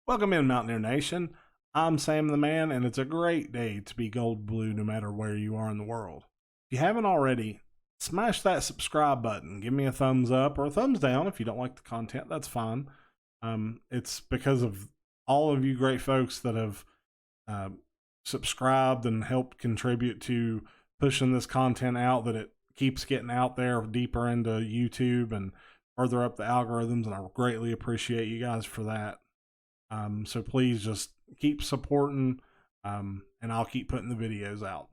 Welcome in, Mountaineer Nation. I'm Sam the Man, and it's a great day to be gold blue no matter where you are in the world. If you haven't already, smash that subscribe button. Give me a thumbs up or a thumbs down if you don't like the content. That's fine. It's because of all of you great folks that have subscribed and helped contribute to pushing this content out that it keeps getting out there deeper into YouTube and further up the algorithms, and I greatly appreciate you guys for that. So please just keep supporting, and I'll keep putting the videos out.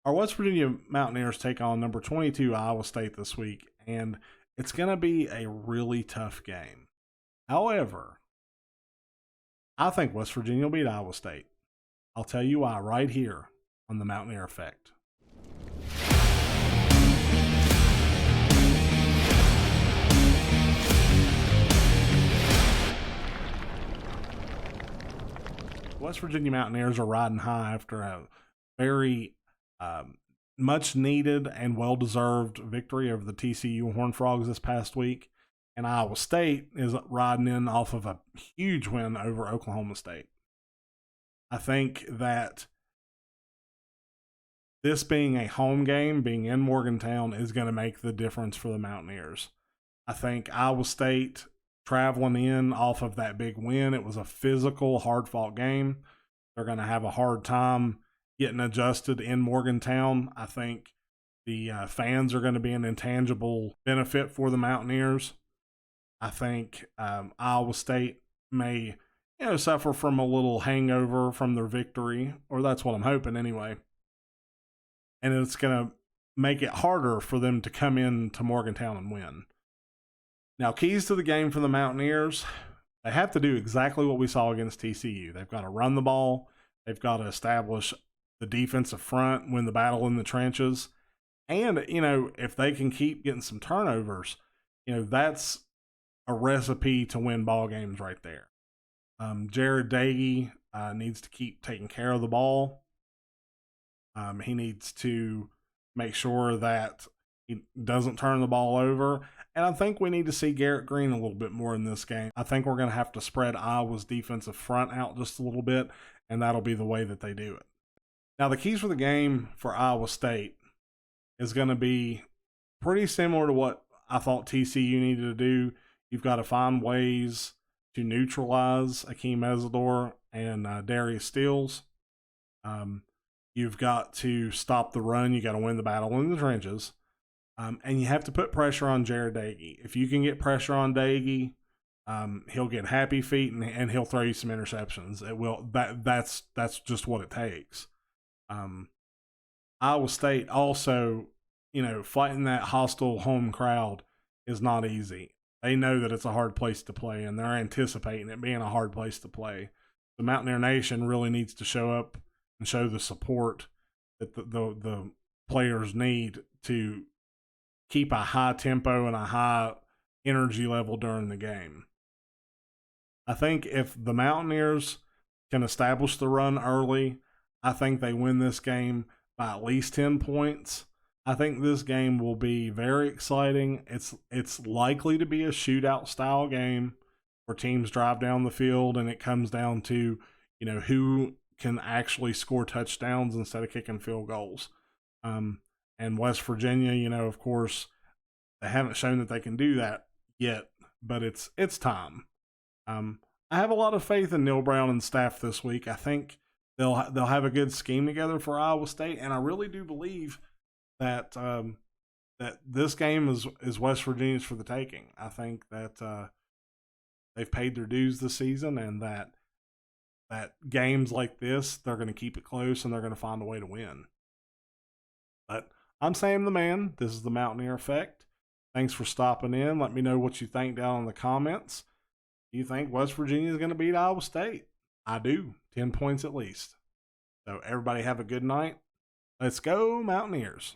Our West Virginia Mountaineers take on number 22 Iowa State this week, and it's going to be a really tough game. However, I think West Virginia will beat Iowa State. I'll tell you why right here on the Mountaineer Effect. West Virginia Mountaineers are riding high after a very much needed and well-deserved victory over the TCU Hornfrogs this past week. And Iowa State is riding in off of a huge win over Oklahoma State. I think that this being a home game, being in Morgantown, is going to make the difference for the Mountaineers. I think Iowa State traveling in off of that big win, it was a physical, hard-fought game. They're going to have a hard time getting adjusted in Morgantown. I think the fans are going to be an intangible benefit for the Mountaineers. I think Iowa State may, suffer from a little hangover from their victory, or that's what I'm hoping anyway. And it's going to make it harder for them to come into Morgantown and win. Now, keys to the game for the Mountaineers, they have to do exactly what we saw against TCU. They've got to run the ball. They've got to establish the defensive front, win the battle in the trenches. And, if they can keep getting some turnovers, that's a recipe to win ball games right there. JERD needs to keep taking care of the ball. He needs to make sure that he doesn't turn the ball over. And I think we need to see Garrett Green a little bit more in this game. I think we're going to have to spread Iowa's defensive front out just a little bit, and that'll be the way that they do it. Now, the keys for the game for Iowa State is going to be pretty similar to what I thought TCU needed to do. You've got to find ways to neutralize Akeem Mesidor and Darius Steele. You've got to stop the run. You got to win the battle in the trenches. And you have to put pressure on JERD. If you can get pressure on Daggy, he'll get happy feet and he'll throw you some interceptions. It will. That's just what it takes. Iowa State also, fighting that hostile home crowd is not easy. They know that it's a hard place to play, and they're anticipating it being a hard place to play. The Mountaineer Nation really needs to show up and show the support that the players need to keep a high tempo and a high energy level during the game. I think if the Mountaineers can establish the run early, I think they win this game by at least 10 points. I think this game will be very exciting. It's likely to be a shootout style game where teams drive down the field and it comes down to, who can actually score touchdowns instead of kicking field goals. And West Virginia, of course, they haven't shown that they can do that yet, but it's time. I have a lot of faith in Neil Brown and staff this week. I think they'll have a good scheme together for Iowa State, and I really do believe that that this game is West Virginia's for the taking. I think that they've paid their dues this season, and that games like this, they're going to keep it close and they're going to find a way to win. But I'm Sam the Man. This is the Mountaineer Effect. Thanks for stopping in. Let me know what you think down in the comments. Do you think West Virginia is going to beat Iowa State? I do. 10 points at least. So everybody have a good night. Let's go Mountaineers.